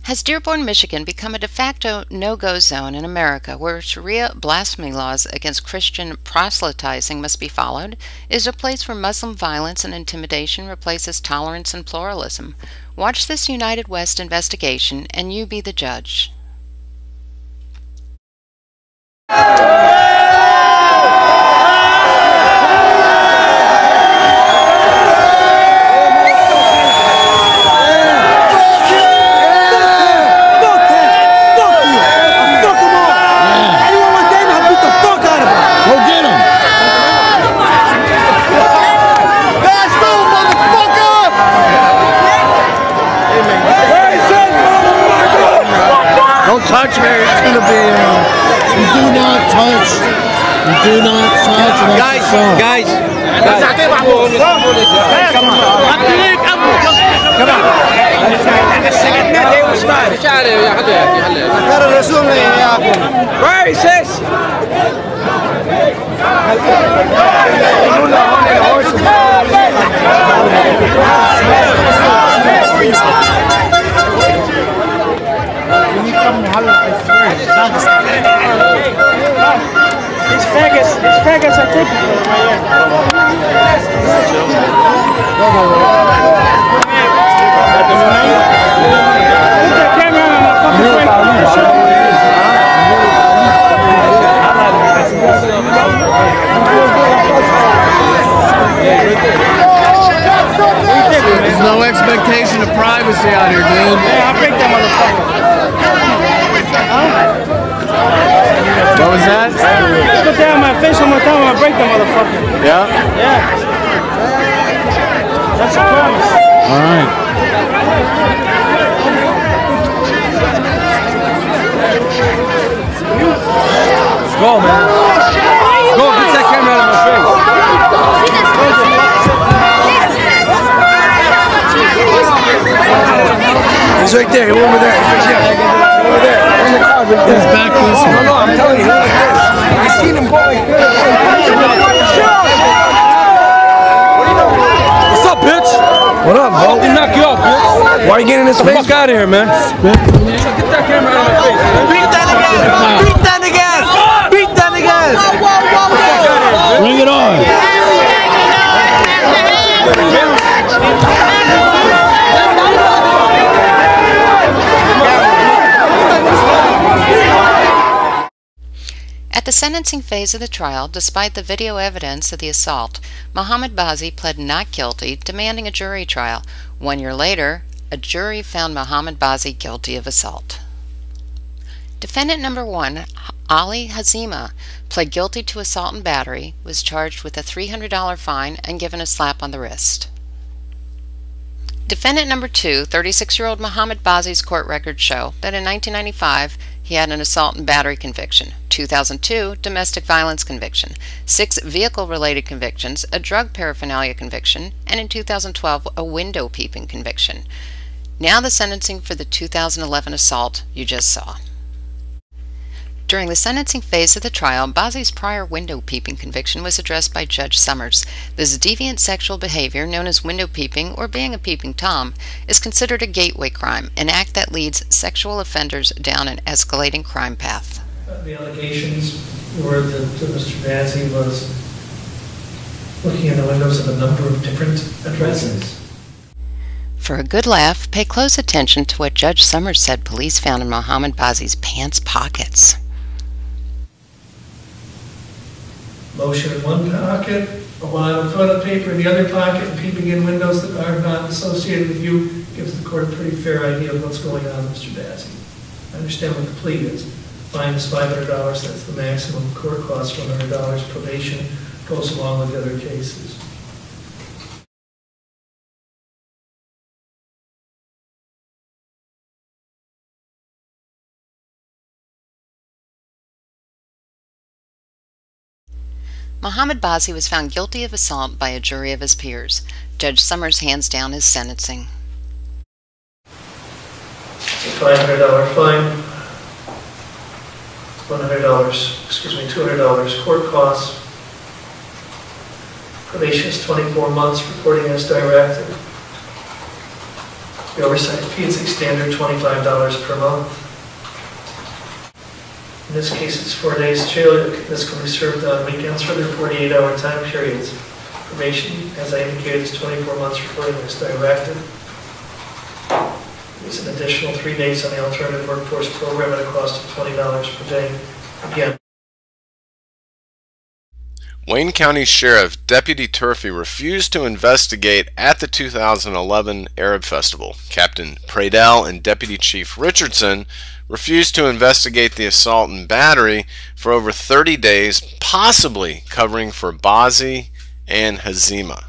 Has Dearborn, Michigan become a de facto no-go zone in America where Sharia blasphemy laws against Christian proselytizing must be followed? Is it a place where Muslim violence and intimidation replaces tolerance and pluralism? Watch this United West investigation and you be the judge. Touch her, it's gonna be. You do not touch. You do not touch. Guys. Come on. Right, sis. These faggots are taking for my ear. There's no expectation of privacy out here, dude. Yeah, I'll break that motherfucker. What was that? Put that on my face one more time and I'll break that motherfucker. Yeah? Yeah. That's a promise. All right. Let's go, man. Go, get that camera out of my face. He's right there. He's over there. He's right there. Over there. In the car. Right there. He's back this way. No, I'm telling you. He's like this. I seen him go like this. What's up, bitch? What up, bro? I'll knock you out, bitch. Why are you getting in his face? Fuck out of here, man. Get that camera out of my face. Beat that again! Beat that again! Beat that again! Bring it on. At the sentencing phase of the trial, despite the video evidence of the assault, Mohammed Bazi pled not guilty, demanding a jury trial. 1 year later, a jury found Mohammed Bazi guilty of assault. Defendant number 1, Ali Hazima, pled guilty to assault and battery, was charged with a $300 fine and given a slap on the wrist. Defendant number 2, 36-year-old Mohammed Bazi's court records show that in 1995 he had an assault and battery conviction, 2002 domestic violence conviction, 6 vehicle-related convictions, a drug paraphernalia conviction, and in 2012 a window peeping conviction. Now the sentencing for the 2011 assault you just saw. During the sentencing phase of the trial, Bazi's prior window peeping conviction was addressed by Judge Summers. This deviant sexual behavior, known as window peeping or being a peeping Tom, is considered a gateway crime, an act that leads sexual offenders down an escalating crime path. The allegations were that Mr. Bazi was looking in the windows of a number of different addresses. For a good laugh, pay close attention to what Judge Summers said police found in Mohammed Bazi's pants pockets. Lotion in one pocket, a wad of toilet paper in the other pocket, and peeping in windows that are not associated with you gives the court a pretty fair idea of what's going on, Mr. Bazi. I understand what the plea is. Fine is $500, that's the maximum. Court costs $100. Probation goes along with the other cases. Mohammed Bazi was found guilty of assault by a jury of his peers. Judge Summers hands down his sentencing. It's a $500 fine, $200 court costs. Probation is 24 months, reporting as directed. The oversight fee is a standard $25 per month. In this case, it's 4 days jail. This can be served on weekends for their 48-hour time periods. Probation, as I indicated, is 24 months reporting this directive. There's an additional 3 days on the alternative workforce program at a cost of $20 per day. Again, Wayne County Sheriff Deputy Turfy refused to investigate at the 2011 Arab Festival. Captain Pradell and Deputy Chief Richardson refused to investigate the assault and battery for over 30 days, possibly covering for Bazzi and Hazima.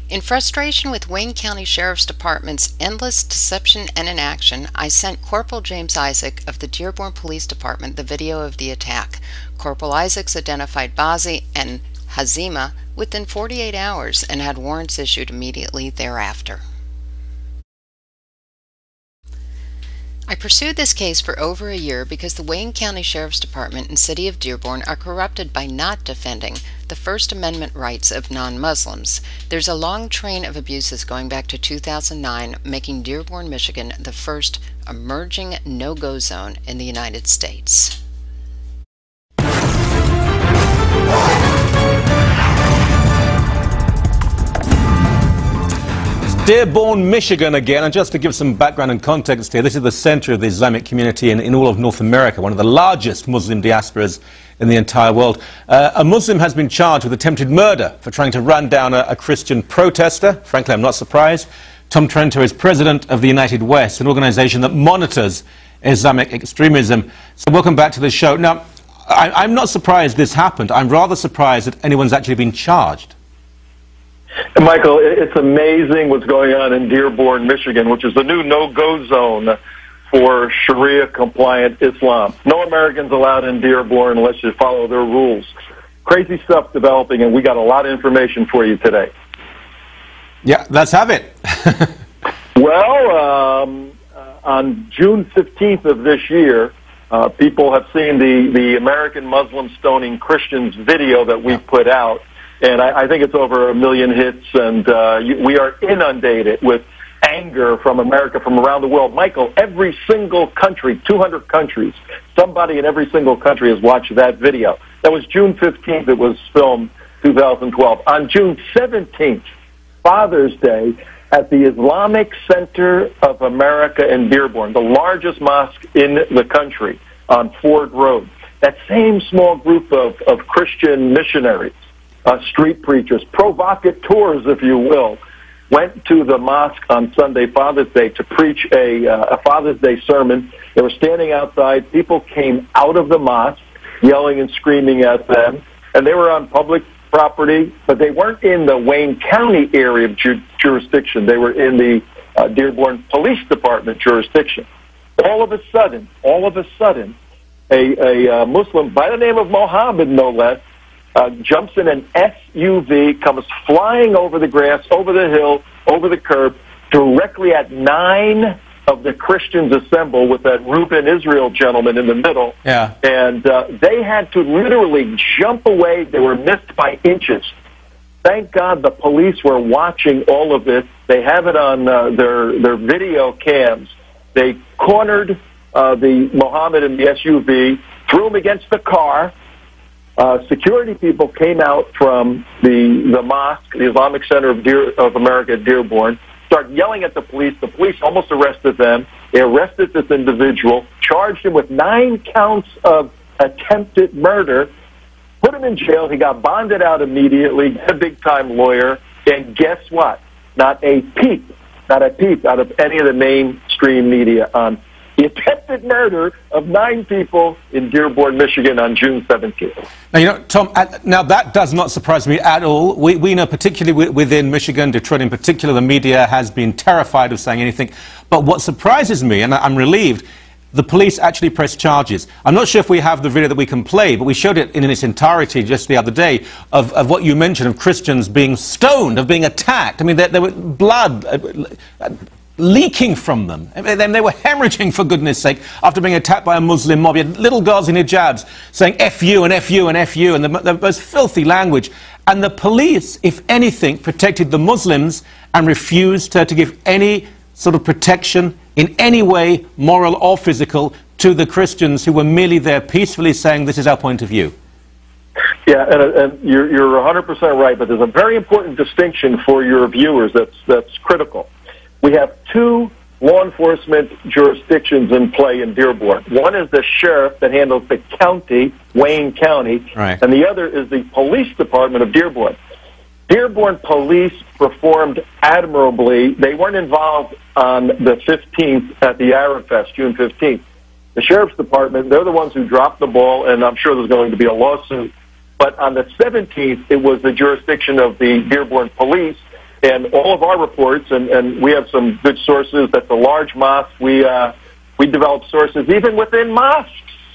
In frustration with Wayne County Sheriff's Department's endless deception and inaction, I sent Corporal James Isaac of the Dearborn Police Department the video of the attack. Corporal Isaacs identified Bazzi and Hazima within 48 hours and had warrants issued immediately thereafter. I pursued this case for over a year because the Wayne County Sheriff's Department and City of Dearborn are corrupted by not defending the First Amendment rights of non-Muslims. There's a long train of abuses going back to 2009, making Dearborn, Michigan the first emerging no-go zone in the United States. Dearborn, Michigan again, and just to give some background and context here, this is the center of the Islamic community in all of North America, one of the largest Muslim diasporas in the entire world. A Muslim has been charged with attempted murder for trying to run down a Christian protester. Frankly, I'm not surprised. Tom Trento is president of the United West, an organization that monitors Islamic extremism. So welcome back to the show. Now, I'm not surprised this happened. I'm rather surprised that anyone's actually been charged. Michael, it's amazing what's going on in Dearborn, Michigan, which is the new no-go zone for Sharia-compliant Islam. No Americans allowed in Dearborn unless you follow their rules. Crazy stuff developing, and we got a lot of information for you today. Yeah, let's have it. Well, on June 15th of this year, people have seen the American Muslim stoning Christians video that we put out. And I think it's over 1 million hits, and we are inundated with anger from America, from around the world. Michael, every single country, 200 countries, somebody in every single country has watched that video. That was June 15th. It was filmed 2012. On June 17th, Father's Day, at the Islamic Center of America in Dearborn, the largest mosque in the country on Ford Road, that same small group of Christian missionaries, street preachers, provocateurs, if you will, went to the mosque on Sunday, Father's Day, to preach a Father's Day sermon. They were standing outside. People came out of the mosque yelling and screaming at them, and they were on public property, but they weren't in the Wayne County area of jurisdiction. They were in the Dearborn Police Department jurisdiction. All of a sudden, a Muslim by the name of Mohammed, no less, jumps in an SUV, comes flying over the grass, over the hill, over the curb, directly at 9 of the Christians assembled with that Reuben Israel gentleman in the middle. Yeah. And they had to literally jump away. They were missed by inches. Thank God the police were watching all of this. They have it on their video cams. They cornered the Mohammed in the SUV, threw him against the car. Security people came out from the mosque, the Islamic Center of America at Dearborn, started yelling at the police. The police almost arrested them. They arrested this individual, charged him with 9 counts of attempted murder, put him in jail. He got bonded out immediately, a big-time lawyer, and guess what? Not a peep out of any of the mainstream media on the attempted murder of 9 people in Dearborn, Michigan on June 17th. Now, you know, Tom, now that does not surprise me at all. We know, particularly within Michigan, Detroit in particular, the media has been terrified of saying anything. But what surprises me, and I'm relieved, the police actually pressed charges. I'm not sure if we have the video that we can play, but we showed it in its entirety just the other day of what you mentioned, of Christians being stoned, of being attacked. I mean, there was blood. leaking from them. I mean, they were hemorrhaging, for goodness sake, after being attacked by a Muslim mob. You had little girls in hijabs saying F you and F you and F you, and the most filthy language. And the police, if anything, protected the Muslims and refused to give any sort of protection in any way, moral or physical, to the Christians who were merely there peacefully saying, this is our point of view. Yeah, and you're 100% right, but there's a very important distinction for your viewers that's critical. We have two law enforcement jurisdictions in play in Dearborn. One is the sheriff that handles the county, Wayne County, right, and the other is the police department of Dearborn. Dearborn Police performed admirably. They weren't involved on the 15th at the Arab Fest, June 15th. The sheriff's department, they're the ones who dropped the ball, and I'm sure there's going to be a lawsuit. But on the 17th, it was the jurisdiction of the Dearborn Police, and all of our reports, and we have some good sources. That's a large mosque. We develop sources even within mosques,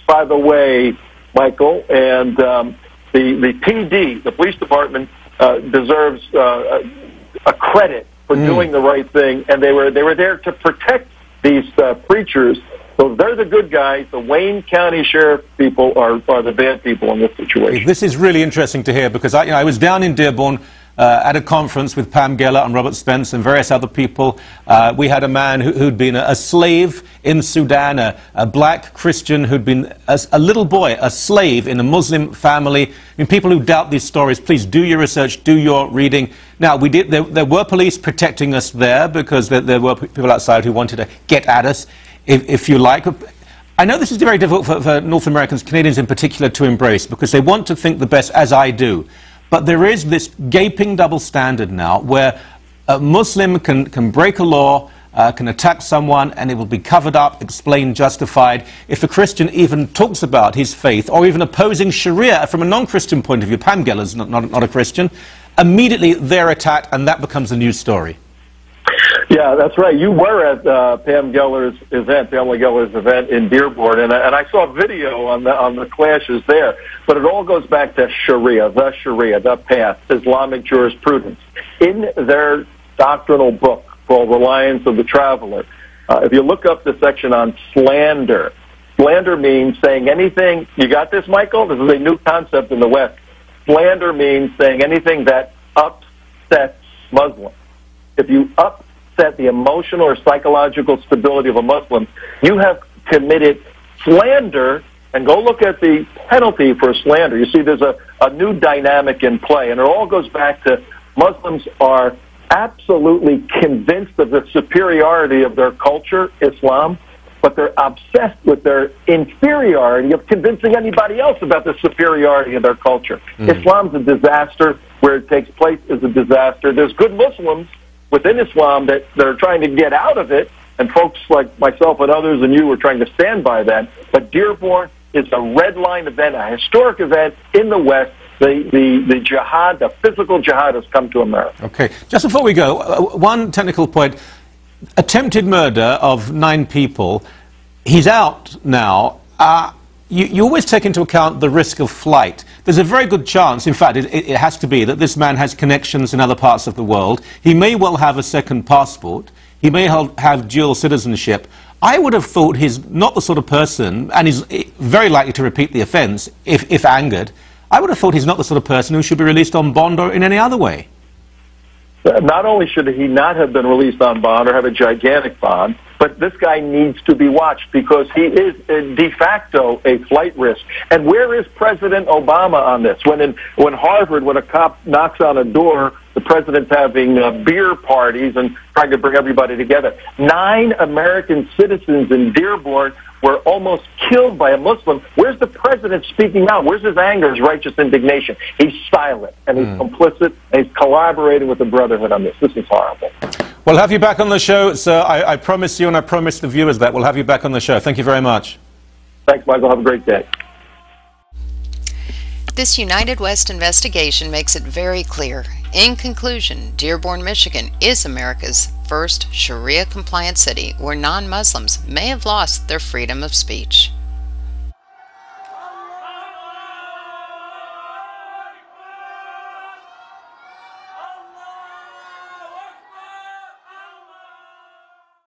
by the way, Michael. And the PD, the police department, deserves a credit for doing the right thing, and they were there to protect these preachers. So they're the good guys. The Wayne County Sheriff people are the bad people in this situation. This is really interesting to hear, because I was down in Dearborn at a conference with Pam Geller and Robert Spence and various other people. We had a man who'd been a slave in Sudan, a black Christian who'd been a little boy, a slave in a Muslim family. I mean, people who doubt these stories, please do your research, do your reading. Now, there were police protecting us there, because there were people outside who wanted to get at us, if you like. I know this is very difficult for North Americans, Canadians in particular, to embrace, because they want to think the best, as I do. But there is this gaping double standard now where a Muslim can break a law, can attack someone, and it will be covered up, explained, justified. If a Christian even talks about his faith, or even opposing Sharia from a non-Christian point of view, Pam Geller's not a Christian, immediately they're attacked, and that becomes a news story. Yeah, that's right. You were at Pam Geller's event, Pamela Geller's event in Dearborn, and I saw a video on the clashes there. But it all goes back to Sharia, the path, Islamic jurisprudence. In their doctrinal book called Reliance of the Traveler, if you look up the section on slander, slander means saying anything. You got this, Michael? This is a new concept in the West. Slander means saying anything that upsets Muslims. If you upset the emotional or psychological stability of a Muslim, you have committed slander. And go look at the penalty for slander. You see, there's a new dynamic in play, and it all goes back to Muslims are absolutely convinced of the superiority of their culture, Islam, but they're obsessed with their inferiority of convincing anybody else about the superiority of their culture. Islam's a disaster. Where it takes place is a disaster. There's good Muslims within Islam that are trying to get out of it, and folks like myself and others and you are trying to stand by that. But Dearborn is a red line event, a historic event in the West. The jihad, the physical jihad, has come to America. Okay. Just before we go, one technical point. Attempted murder of 9 people. He's out now. You always take into account the risk of flight. There's a very good chance, in fact, it has to be, that this man has connections in other parts of the world. He may well have a second passport. He may have dual citizenship. I would have thought he's not the sort of person, and he's very likely to repeat the offence if angered. I would have thought he's not the sort of person who should be released on bond or in any other way. Not only should he not have been released on bond or have a gigantic bond, but this guy needs to be watched because he is de facto a flight risk. And where is President Obama on this? When Harvard, when a cop knocks on a door, the president's having beer parties and trying to bring everybody together. 9 American citizens in Dearborn were almost killed by a Muslim. Where's the president speaking out? Where's his anger, his righteous indignation? He's silent, and he's complicit, and he's collaborating with the Brotherhood on this. This is horrible. We'll have you back on the show, sir. I promise you, and I promise the viewers that we'll have you back on the show. Thank you very much. Thanks, Michael. Have a great day. This United West investigation makes it very clear. In conclusion, Dearborn, Michigan is America's first Sharia-compliant city where non-Muslims may have lost their freedom of speech.